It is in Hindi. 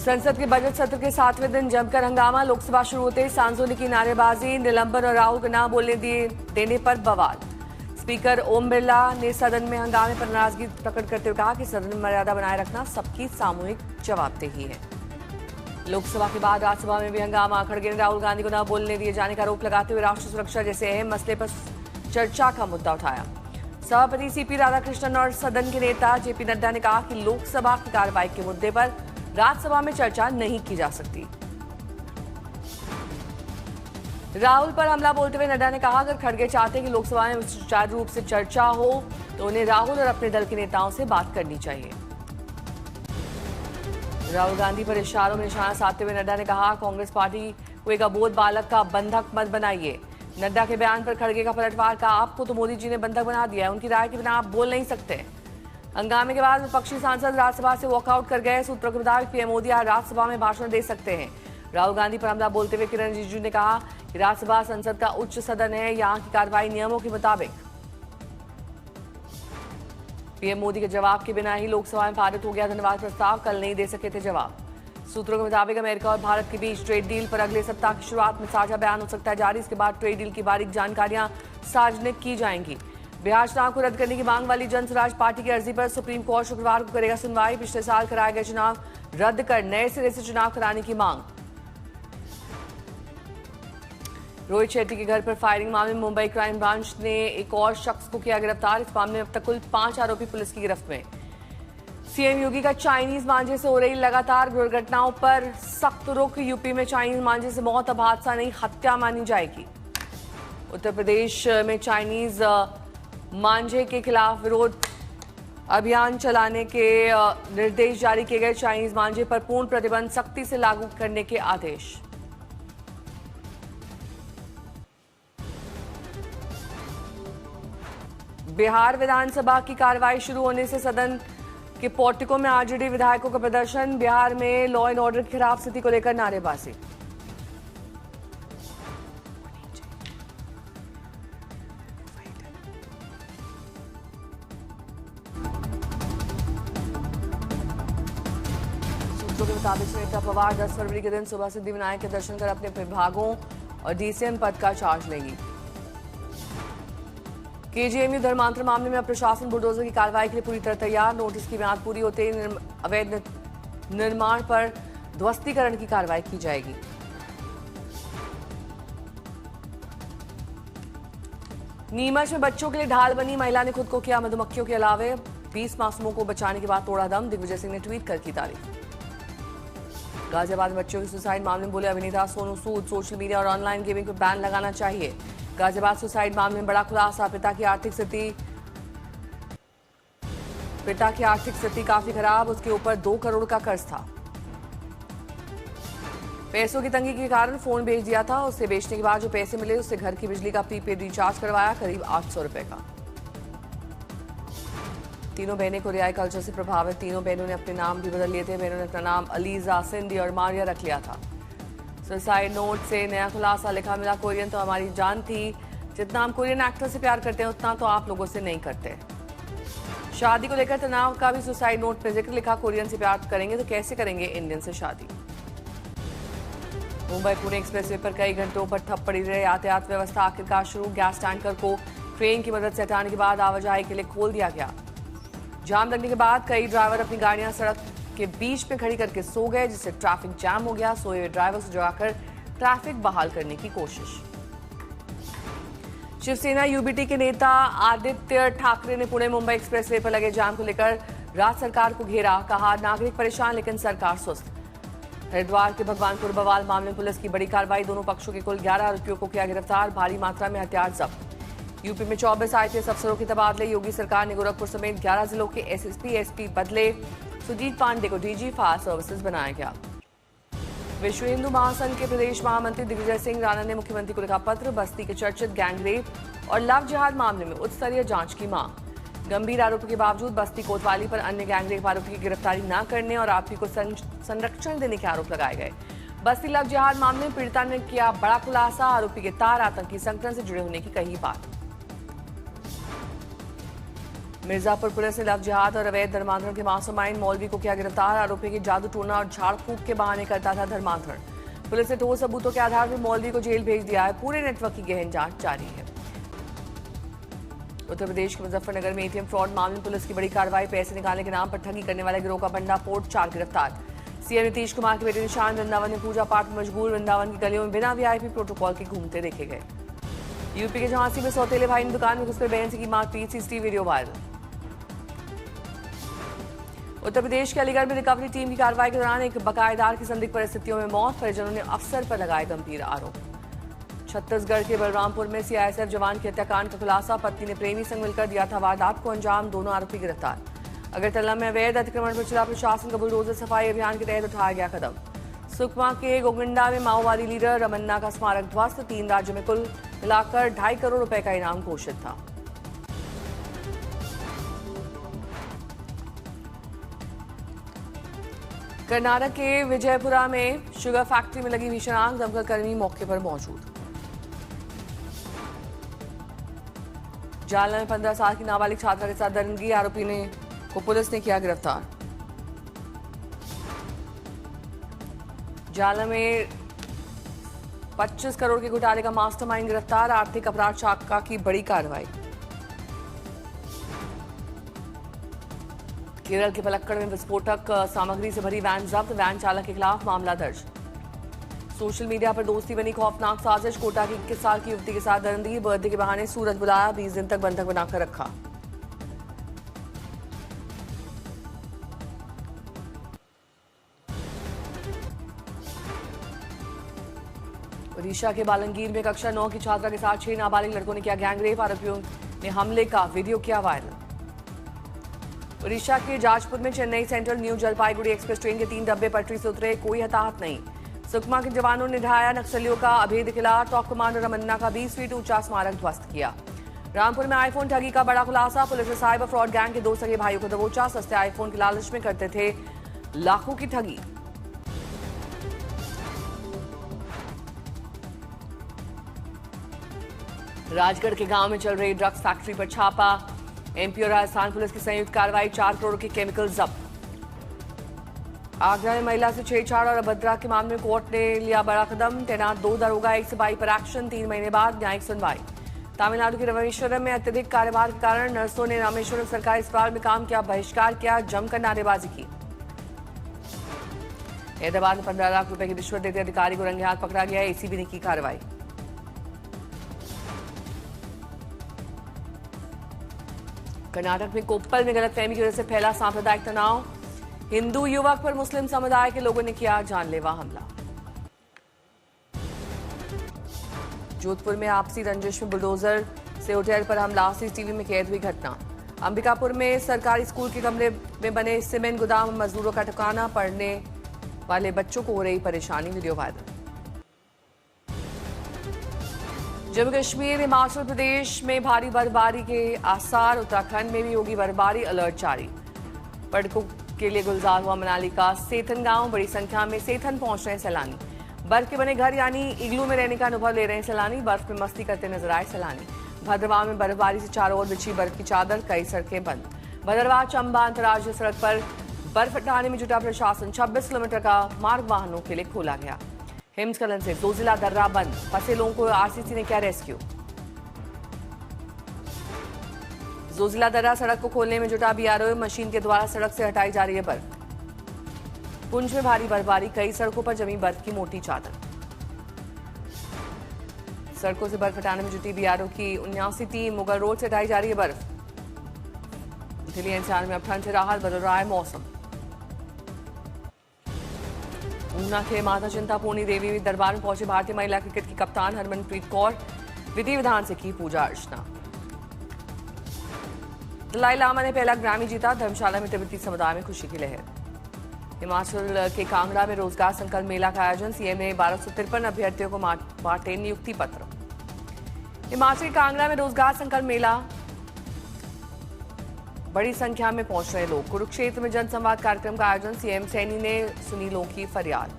संसद के बजट सत्र के 7वें दिन जमकर हंगामा। लोकसभा शुरू होते ही सांसदों की नारेबाजी, निलंबन और राहुल को न बोलने देने पर बवाल। स्पीकर ओम बिरला ने सदन में हंगामे पर नाराजगी प्रकट करते हुए कहा कि सदन में मर्यादा बनाए रखना सबकी सामूहिक जवाबदेही है। लोकसभा के बाद राज्यसभा में भी हंगामा। खड़गे ने राहुल गांधी को न बोलने दिए जाने का आरोप लगाते हुए राष्ट्रीय सुरक्षा जैसे अहम मसले पर चर्चा का मुद्दा उठाया। सभापति सीपी राधाकृष्णन और सदन के नेता जेपी नड्डा ने कहा कि लोकसभा की कार्रवाई के मुद्दे पर राज्यसभा में चर्चा नहीं की जा सकती। राहुल पर हमला बोलते हुए नड्डा ने कहा, अगर खड़गे चाहते हैं कि लोकसभा में सुचारू रूप से चर्चा हो तो उन्हें राहुल और अपने दल के नेताओं से बात करनी चाहिए। राहुल गांधी पर इशारों में निशाना साधते हुए नड्डा ने कहा, कांग्रेस पार्टी को एक अबोध बालक का बंधक मत बनाइए। नड्डा के बयान पर खड़गे का पलटवार का, आपको तो मोदी जी ने बंधक बना दिया है, उनकी राय के बिना आप बोल नहीं सकते। हंगामे के बाद विपक्षी सांसद राज्यसभा से वॉकआउट कर गए। सूत्रों के मुताबिक पीएम मोदी आज राज्यसभा में भाषण दे सकते हैं। राहुल गांधी पर हमला बोलते हुए किरण रिजिजू ने कहा कि राज्यसभा संसद का उच्च सदन है, यहां की कार्रवाई नियमों के मुताबिक। पीएम मोदी के जवाब के बिना ही लोकसभा में पारित हो गया धन्यवाद प्रस्ताव, कल नहीं दे सके थे जवाब। सूत्रों के मुताबिक अमेरिका और भारत के बीच ट्रेड डील पर अगले सप्ताह की शुरुआत में साझा बयान हो सकता है जारी। इसके बाद ट्रेड डील की बारीक जानकारियां सार्वजनिक की जाएंगी। बिहार चुनाव को रद्द करने की मांग वाली जन स्वराज पार्टी की अर्जी पर सुप्रीम कोर्ट शुक्रवार को करेगा सुनवाई। पिछले साल कराए गए चुनाव रद्द कर नए सिरे से चुनाव कराने की मांग। रोहित शेट्टी के घर पर फायरिंग मामले में मुंबई क्राइम ब्रांच ने एक और शख्स को किया गिरफ्तार। इस मामले में अब तक कुल 5 आरोपी पुलिस की गिरफ्त में। सीएम योगी का चाइनीज मांझे से हो रही लगातार दुर्घटनाओं पर सख्त रुख। यूपी में चाइनीज मांझे से मौत अब हादसा नहीं हत्या मानी जाएगी। उत्तर प्रदेश में चाइनीज मांझे के खिलाफ विरोध अभियान चलाने के निर्देश जारी किए गए। चाइनीज मांझे पर पूर्ण प्रतिबंध सख्ती से लागू करने के आदेश। बिहार विधानसभा की कार्रवाई शुरू होने से सदन के पोर्टिको में आरजेडी विधायकों का प्रदर्शन। बिहार में लॉ एंड ऑर्डर की खराब स्थिति को लेकर नारेबाजी। सूत्रों के मुताबिक सुनीता पवार 10 फरवरी के दिन सुबह सिद्धिविनायक के दर्शन कर अपने विभागों और डीसीएम पद का चार्ज लेंगी। केजीएमयू धर्मांतरण मामले में अब प्रशासन बुलडोजर की कार्रवाई के लिए पूरी तरह तैयार। नोटिस की मियाद पूरी होते ही अवैध निर्माण पर ध्वस्तीकरण की कार्रवाई की जाएगी। नीमच में बच्चों के लिए ढाल बनी महिला ने खुद को किया मधुमक्खियों के अलावे। 20 मासूमों को बचाने के बाद तोड़ा दम। दिग्विजय सिंह ने ट्वीट कर की तारीफ। गाजियाबाद में बच्चों के सुसाइड मामले में बोले अभिनेता सोनू सूद, सोशल मीडिया और ऑनलाइन गेमिंग पर बैन लगाना चाहिए। गाजियाबाद सुसाइड मामले में बड़ा खुलासा। पिता की आर्थिक स्थिति काफी खराब, उसके ऊपर 2 करोड़ का कर्ज था। पैसों की तंगी के कारण फोन बेच दिया था। उसे बेचने के बाद जो पैसे मिले उससे घर की बिजली का प्रीपेड रिचार्ज करवाया, करीब 800 रुपए का। तीनों बहनें कोरियाई कल्चर से प्रभावित। तीनों बहनों ने अपने नाम भी बदल लिए थे। बहनों ने अपना नाम अलीजा, सिंधी और मारिया रख लिया था। सुसाइड नोट से नया खुलासा लिखा, मिला कोरियन तो हमारी जान थी। जितना हम कोरियन एक्टर से प्यार करते हैं उतना तो आप लोगों से नहीं करते। शादी को लेकर तनाव का भी सुसाइड नोट में जिक्र लिखा, कोरियन से प्यार करेंगे तो कैसे करेंगे इंडियन से शादी। मुंबई पुणे एक्सप्रेसवे पर कई घंटों पर ठप पड़ी रही यातायात व्यवस्था आखिरकार शुरू। गैस टैंकर को ट्रेन की मदद से हटाने के बाद आवाजाही के लिए खोल दिया गया। जाम लगने के बाद कई ड्राइवर अपनी गाड़ियां सड़क के बीच में खड़ी करके सो गए, जिससे ट्रैफिक जैम हो गया। सोए हुए ड्राइवर से जगाकर ट्रैफिक बहाल करने की कोशिश। शिवसेना यूबीटी के नेता आदित्य ठाकरे ने पुणे मुंबई एक्सप्रेसवे पर लगे जाम को लेकर राज्य सरकार को घेरा। कहा, नागरिक परेशान लेकिन सरकार सुस्त। हरिद्वार के भगवानपुर बवाल मामले में पुलिस की बड़ी कार्रवाई। दोनों पक्षों के कुल 11 आरोपियों को किया गिरफ्तार। भारी मात्रा में हथियार जब्त। यूपी में 24 आईपीएस अफसरों के तबादले। योगी सरकार ने गोरखपुर समेत 11 जिलों के एसएसपी एसपी बदले। सुजीत पांडे को डीजी फायर सर्विसेज बनाया गया। विश्व हिंदू महासंघ के प्रदेश महामंत्री दिग्विजय सिंह राणा ने मुख्यमंत्री को लिखा पत्र। बस्ती के चर्चित गैंगरेप और लव जिहाद मामले में उच्च स्तरीय जांच की मांग। गंभीर आरोपों के बावजूद बस्ती कोतवाली पर अन्य गैंगरेप आरोपी की गिरफ्तारी न करने और आरोपी को संरक्षण देने के आरोप लगाए गए। बस्ती लव जिहाद मामले में पीड़िता ने किया बड़ा खुलासा। आरोपी के तार आतंकी संगठन से जुड़े होने की कही बात। मिर्जापुर पुलिस ने लव जिहाद और अवैध धर्मांतरण के मास्टरमाइंड मौलवी को किया गिरफ्तार। आरोपी की जादू टोना और झाड़ फूक के बहाने करता था धर्मांतरण। पुलिस ने ठोस सबूतों के आधार पर मौलवी को जेल भेज दिया है। पूरे नेटवर्क की गहन जांच जारी है। उत्तर प्रदेश के मुजफ्फरनगर में एटीएम फ्रॉड मामले में पुलिस की बड़ी कार्रवाई। पैसे निकालने के नाम पर ठगी करने वाले गिरोह का बंडा फोड़, 4 गिरफ्तार। सीएम नीतीश कुमार के बेटे निशान वृंदावन में पूजा पाठ में मशगूल। वृंदावन की गलियों में बिना वीआईपी प्रोटोकॉल के घूमते देखे गए। यूपी के झांसी में सौतेले भाई ने दुकान में घुसकर बहन से की मारपीट, CCTV video viral. Uttar Pradesh के अलीगढ़ में रिकवरी टीम की कार्रवाई के दौरान एक बकायेदार की संदिग्ध परिस्थितियों में मौत। परिजनों ने अफसर पर लगाए गंभीर आरोप। छत्तीसगढ़ के बलरामपुर में सीआईएसएफ जवान के हत्याकांड का खुलासा। पत्नी ने प्रेमी संग मिलकर दिया था वारदात को अंजाम। दोनों आरोपी गिरफ्तार। अगरतला में अवैध अतिक्रमण पर जिला प्रशासन का बुलडोजर सफाई अभियान के तहत उठाया गया कदम। सुकमा के गोगंडा में माओवादी लीडर रमन्ना का स्मारक ध्वस्त। 3 राज्यों में कुल मिलाकर 2.5 करोड़ रुपए का इनाम घोषित था। कर्नाटक के विजयपुरा में शुगर फैक्ट्री में लगी भीषण आग। दमकल कर्मी मौके पर मौजूद। जालना में 15 साल की नाबालिग छात्रा के साथ दरिंदगी। आरोपी को पुलिस ने किया गिरफ्तार। जालना में 25 करोड़ के घोटाले का मास्टरमाइंड गिरफ्तार। आर्थिक अपराध शाखा की बड़ी कार्रवाई। केरल के पलक्कड़ में विस्फोटक सामग्री से भरी वैन जब्त। वैन चालक के खिलाफ मामला दर्ज। सोशल मीडिया पर दोस्ती बनी खौफनाक साजिश। कोटा की 21 साल की युवती के साथ दरिंदगी। बर्थडे के बहाने सूरत बुलाया। 20 दिन तक बंधक बनाकर रखा। ओडिशा के बालंगीर में कक्षा 9 की छात्रा के साथ 6 नाबालिग लड़कों ने किया गैंगरेप। आरोपियों ने हमले का वीडियो किया वायरल। ओडिशा के जाजपुर में Chennai central new Jalpaiguri express train के 3 डब्बे पटरी से उतरे। कोई हताहत नहीं। सुकमा के जवानों ने ढाया नक्सलियों का अभेद किला। टॉप कमांडर रमन्ना का 20 फीट ऊंचा स्मारक ध्वस्त किया। रामपुर में आईफोन ठगी का बड़ा खुलासा। पुलिस ने साइबर फ्रॉड गैंग के 2 सगे भाइयों को दबोचा। सस्ते आईफोन के लालच में करते थे लाखों की ठगी। राजगढ़ के गांव में चल रही ड्रग्स फैक्ट्री पर छापा। एमपी और राजस्थान पुलिस की संयुक्त कार्रवाई। 4 करोड़ के केमिकल जब्त। आगरा में महिला से छेड़छाड़ और अभद्रा के मामले में कोर्ट ने लिया बड़ा कदम। तैनात 2 दरोगा 1 सिपाही पर एक्शन। 3 महीने बाद न्यायिक सुनवाई। तमिलनाडु के रामेश्वरम में अत्यधिक कार्यभार के कारण नर्सों ने रामेश्वरम सरकारी अस्पताल में काम किया बहिष्कार किया। जमकर नारेबाजी की। हैदराबाद में 15 लाख रुपए की रिश्वत देते अधिकारी को रंगे हाथ पकड़ा गया। एसीबी ने की कार्रवाई। कर्नाटक में कोप्पल में गलतफहमी की वजह से फैला सांप्रदायिक तनाव। हिंदू युवक पर मुस्लिम समुदाय के लोगों ने किया जानलेवा हमला। जोधपुर में आपसी रंजिश में बुलडोजर से होटल पर हमला। सीसीटीवी में कैद हुई घटना। अंबिकापुर में सरकारी स्कूल के कमरे में बने सीमेंट गोदाम में मजदूरों का ठिकाना। पढ़ने वाले बच्चों को हो रही परेशानी। Video viral. जम्मू कश्मीर, हिमाचल प्रदेश में भारी बर्फबारी के आसार। उत्तराखंड में भी होगी बर्फबारी। अलर्ट जारी। पर्यटकों के लिए गुलजार हुआ मनाली का सेथन गांव। बड़ी संख्या में सेथन पहुंच रहे हैं सैलानी। बर्फ के बने घर यानी इग्लू में रहने का अनुभव ले रहे हैं सैलानी। बर्फ में मस्ती करते नजर आए सैलानी। भद्रवाह में बर्फबारी से चारों ओर बिछी बर्फ की चादर। कई सड़कें बंद। भद्रवाह चंबा अंतर्राज्यीय सड़क पर बर्फ हटाने में जुटा प्रशासन। 26 किलोमीटर का मार्ग वाहनों के लिए खोला गया। हिमस्खलन से जोजिला दर्रा बंद। फंसे लोगों को आरसीसी ने किया रेस्क्यू। जोजिला दर्रा सड़क को खोलने में जुटा बीआरओ मशीन के द्वारा सड़क से हटाई जा रही है बर्फ। पुंछ में भारी बर्फबारी। कई सड़कों पर जमी बर्फ की मोटी चादर। सड़कों से बर्फ हटाने में जुटी बीआरओ की 79 टीम। मुगल रोड से हटाई जा रही है बर्फ। दिल्ली एनसीआर में अब ठंड से राहत। बदल रहा है मौसम। ऊना के माता चिंतापूर्णी देवी दरबार में पहुंचे भारतीय महिला क्रिकेट की कप्तान हरमनप्रीत कौर। विधि विधान से की पूजा अर्चना। दलाई लामा ने पहला ग्रामी जीता। धर्मशाला में तिब्बती समुदाय में खुशी की लहर। हिमाचल के कांगड़ा में रोजगार संकल्प मेला का आयोजन। सीएम ने 1253 अभ्यर्थियों को बांटे नियुक्ति पत्र। हिमाचल के कांगड़ा में रोजगार संकल्प मेला। बड़ी संख्या में पहुंच रहे लोग। कुरुक्षेत्र में जनसंवाद कार्यक्रम का आयोजन। सीएम सैनी ने सुनी लोगों की फरियाद।